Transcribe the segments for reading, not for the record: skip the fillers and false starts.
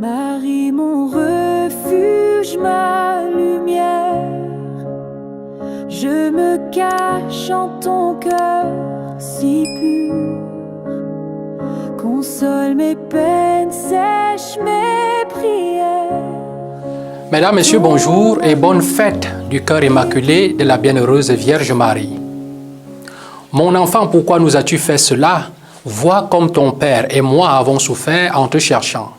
Marie, mon refuge, ma lumière, je me cache en ton cœur si pur. Console mes peines, sèche mes prières. Mesdames, Messieurs, bonjour et bonne fête du cœur immaculé de la bienheureuse Vierge Marie. Mon enfant, pourquoi nous as-tu fait cela? Vois comme ton Père et moi avons souffert en te cherchant.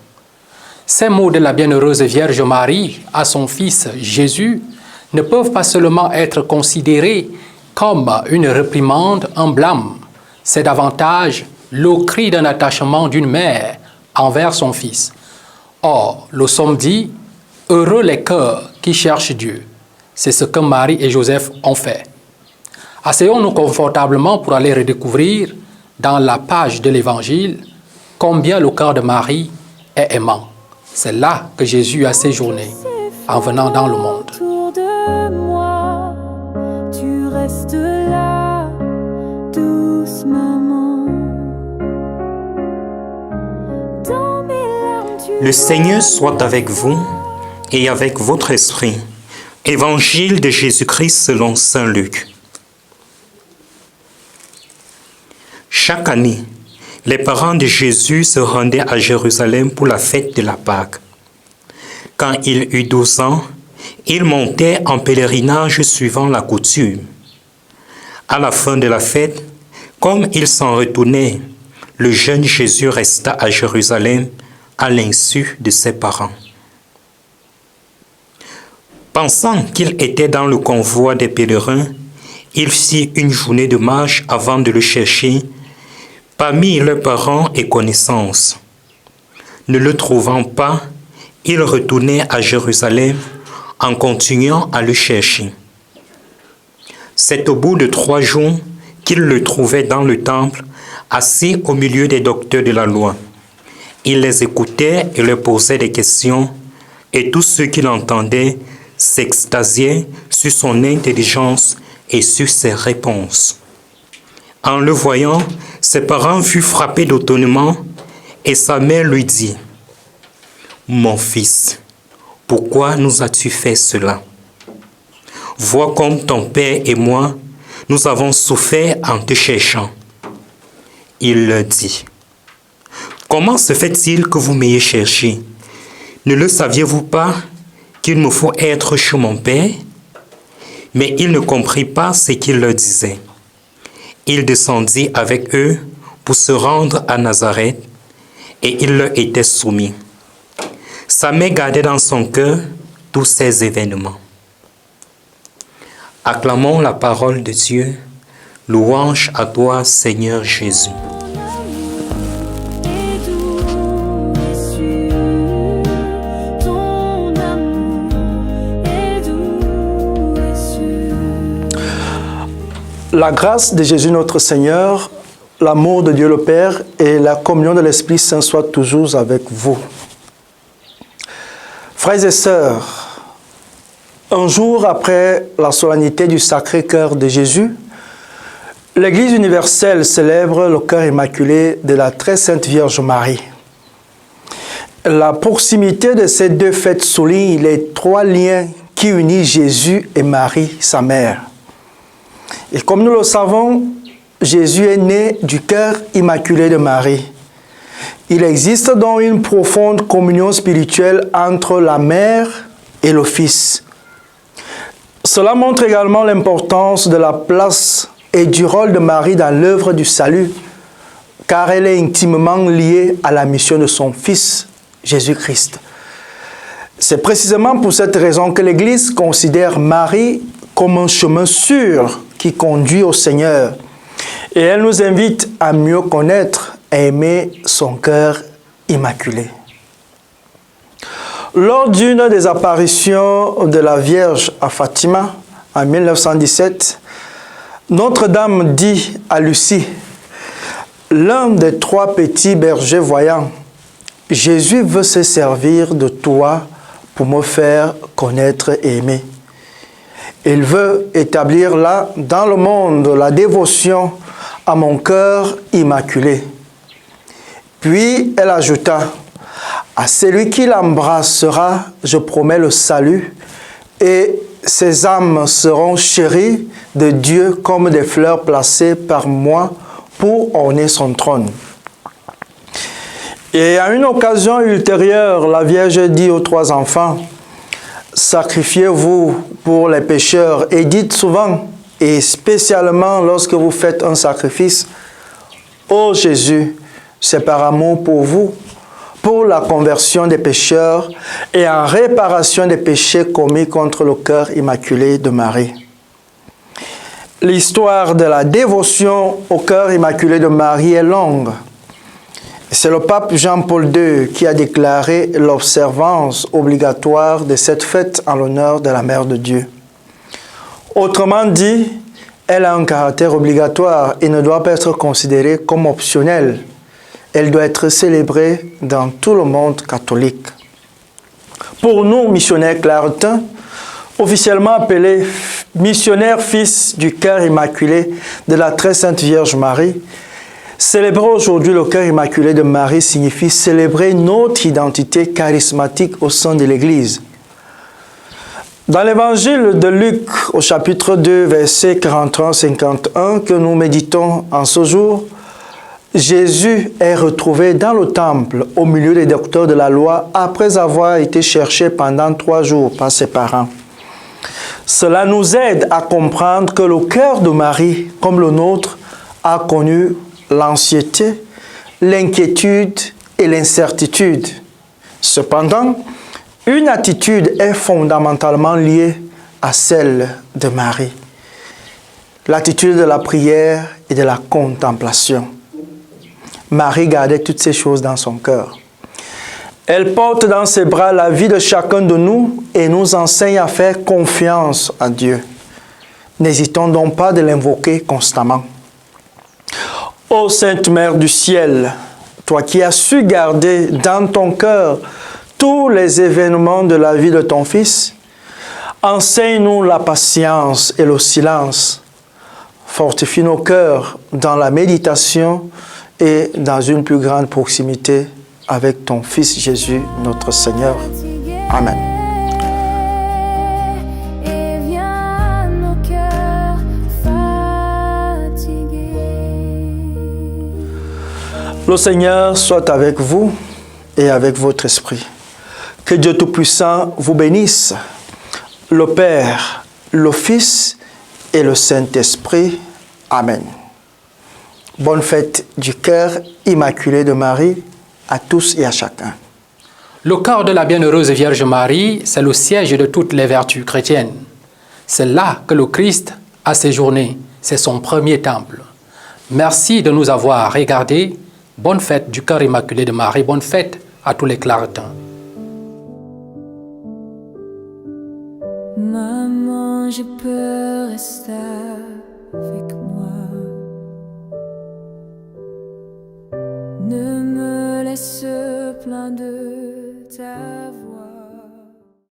Ces mots de la bienheureuse Vierge Marie à son Fils Jésus ne peuvent pas seulement être considérés comme une réprimande, un blâme. C'est davantage le cri d'un attachement d'une mère envers son Fils. Or, le psaume dit « Heureux les cœurs qui cherchent Dieu ». C'est ce que Marie et Joseph ont fait. Asseyons-nous confortablement pour aller redécouvrir dans la page de l'Évangile combien le cœur de Marie est aimant. C'est là que Jésus a séjourné en venant dans le monde. Autour de moi, tu restes là, douce maman. Dans mes larmes, Le Seigneur soit avec vous et avec votre esprit. Évangile de Jésus-Christ selon saint Luc. Chaque année, les parents de Jésus se rendaient à Jérusalem pour la fête de la Pâque. Quand il eut 12 ans, il montait en pèlerinage suivant la coutume. À la fin de la fête, comme il s'en retournait, le jeune Jésus resta à Jérusalem à l'insu de ses parents. Pensant qu'il était dans le convoi des pèlerins, il fit une journée de marche avant de le chercher parmi leurs parents et connaissances. Ne le trouvant pas, il retournait à Jérusalem en continuant à le chercher. C'est au bout de 3 jours qu'il le trouvait dans le temple, assis au milieu des docteurs de la loi. Il les écoutait et leur posait des questions, et tous ceux qui l'entendaient s'extasiaient sur son intelligence et sur ses réponses. En le voyant, ses parents furent frappés d'étonnement et sa mère lui dit « Mon fils, pourquoi nous as-tu fait cela? Vois comme ton père et moi, nous avons souffert en te cherchant. » Il leur dit « Comment se fait-il que vous m'ayez cherché? Ne le saviez-vous pas qu'il me faut être chez mon père? » Mais il ne comprit pas ce qu'il leur disait. Il descendit avec eux pour se rendre à Nazareth et il leur était soumis. Sa mère gardait dans son cœur tous ces événements. Acclamons la parole de Dieu. Louange à toi, Seigneur Jésus. La grâce de Jésus notre Seigneur, l'amour de Dieu le Père et la communion de l'Esprit Saint soient toujours avec vous. Frères et sœurs, un jour après la solennité du Sacré-Cœur de Jésus, l'Église universelle célèbre le cœur immaculé de la très sainte Vierge Marie. La proximité de ces deux fêtes souligne les 3 liens qui unissent Jésus et Marie, sa mère. Et comme nous le savons, Jésus est né du cœur immaculé de Marie. Il existe donc une profonde communion spirituelle entre la mère et le Fils. Cela montre également l'importance de la place et du rôle de Marie dans l'œuvre du salut, car elle est intimement liée à la mission de son Fils, Jésus-Christ. C'est précisément pour cette raison que l'Église considère Marie comme un chemin sûr qui conduit au Seigneur. Et elle nous invite à mieux connaître et aimer son cœur immaculé. Lors d'une des apparitions de la Vierge à Fatima, en 1917, Notre-Dame dit à Lucie, l'un des 3 petits bergers voyants, « Jésus veut se servir de toi pour me faire connaître et aimer. Il veut établir là, dans le monde, la dévotion à mon cœur immaculé. » Puis elle ajouta, À celui qui l'embrassera, je promets le salut, et ses âmes seront chéries de Dieu comme des fleurs placées par moi pour orner son trône. Et à une occasion ultérieure, la Vierge dit aux 3 enfants, « Sacrifiez-vous pour les pécheurs et dites souvent, et spécialement lorsque vous faites un sacrifice, « Ô Jésus, c'est par amour pour vous, pour la conversion des pécheurs et en réparation des péchés commis contre le cœur immaculé de Marie. » L'histoire de la dévotion au cœur immaculé de Marie est longue. C'est le pape Jean-Paul II qui a déclaré l'observance obligatoire de cette fête en l'honneur de la Mère de Dieu. Autrement dit, elle a un caractère obligatoire et ne doit pas être considérée comme optionnelle. Elle doit être célébrée dans tout le monde catholique. Pour nous, missionnaires claretins, officiellement appelés missionnaires fils du cœur immaculé de la très sainte Vierge Marie, célébrer aujourd'hui le cœur immaculé de Marie signifie célébrer notre identité charismatique au sein de l'Église. Dans l'évangile de Luc, au chapitre 2, versets 43-51, que nous méditons en ce jour, Jésus est retrouvé dans le temple au milieu des docteurs de la loi après avoir été cherché pendant 3 jours par ses parents. Cela nous aide à comprendre que le cœur de Marie, comme le nôtre, a connu l'anxiété, l'inquiétude et l'incertitude. Cependant, une attitude est fondamentalement liée à celle de Marie. L'attitude de la prière et de la contemplation. Marie gardait toutes ces choses dans son cœur. Elle porte dans ses bras la vie de chacun de nous et nous enseigne à faire confiance à Dieu. N'hésitons donc pas de l'invoquer constamment. Ô Sainte Mère du ciel, toi qui as su garder dans ton cœur tous les événements de la vie de ton Fils, enseigne-nous la patience et le silence. Fortifie nos cœurs dans la méditation et dans une plus grande proximité avec ton Fils Jésus, notre Seigneur. Amen. Et viens nos cœurs fatigués. Le Seigneur soit avec vous et avec votre esprit. Que Dieu Tout-Puissant vous bénisse, le Père, le Fils et le Saint-Esprit. Amen. Bonne fête du cœur immaculé de Marie à tous et à chacun. Le cœur de la bienheureuse Vierge Marie, c'est le siège de toutes les vertus chrétiennes. C'est là que le Christ a séjourné. C'est son premier temple. Merci de nous avoir regardés. Bonne fête du cœur immaculé de Marie. Bonne fête à tous les claretins. Maman, je peux rester avec moi. Ne me laisse plein de ta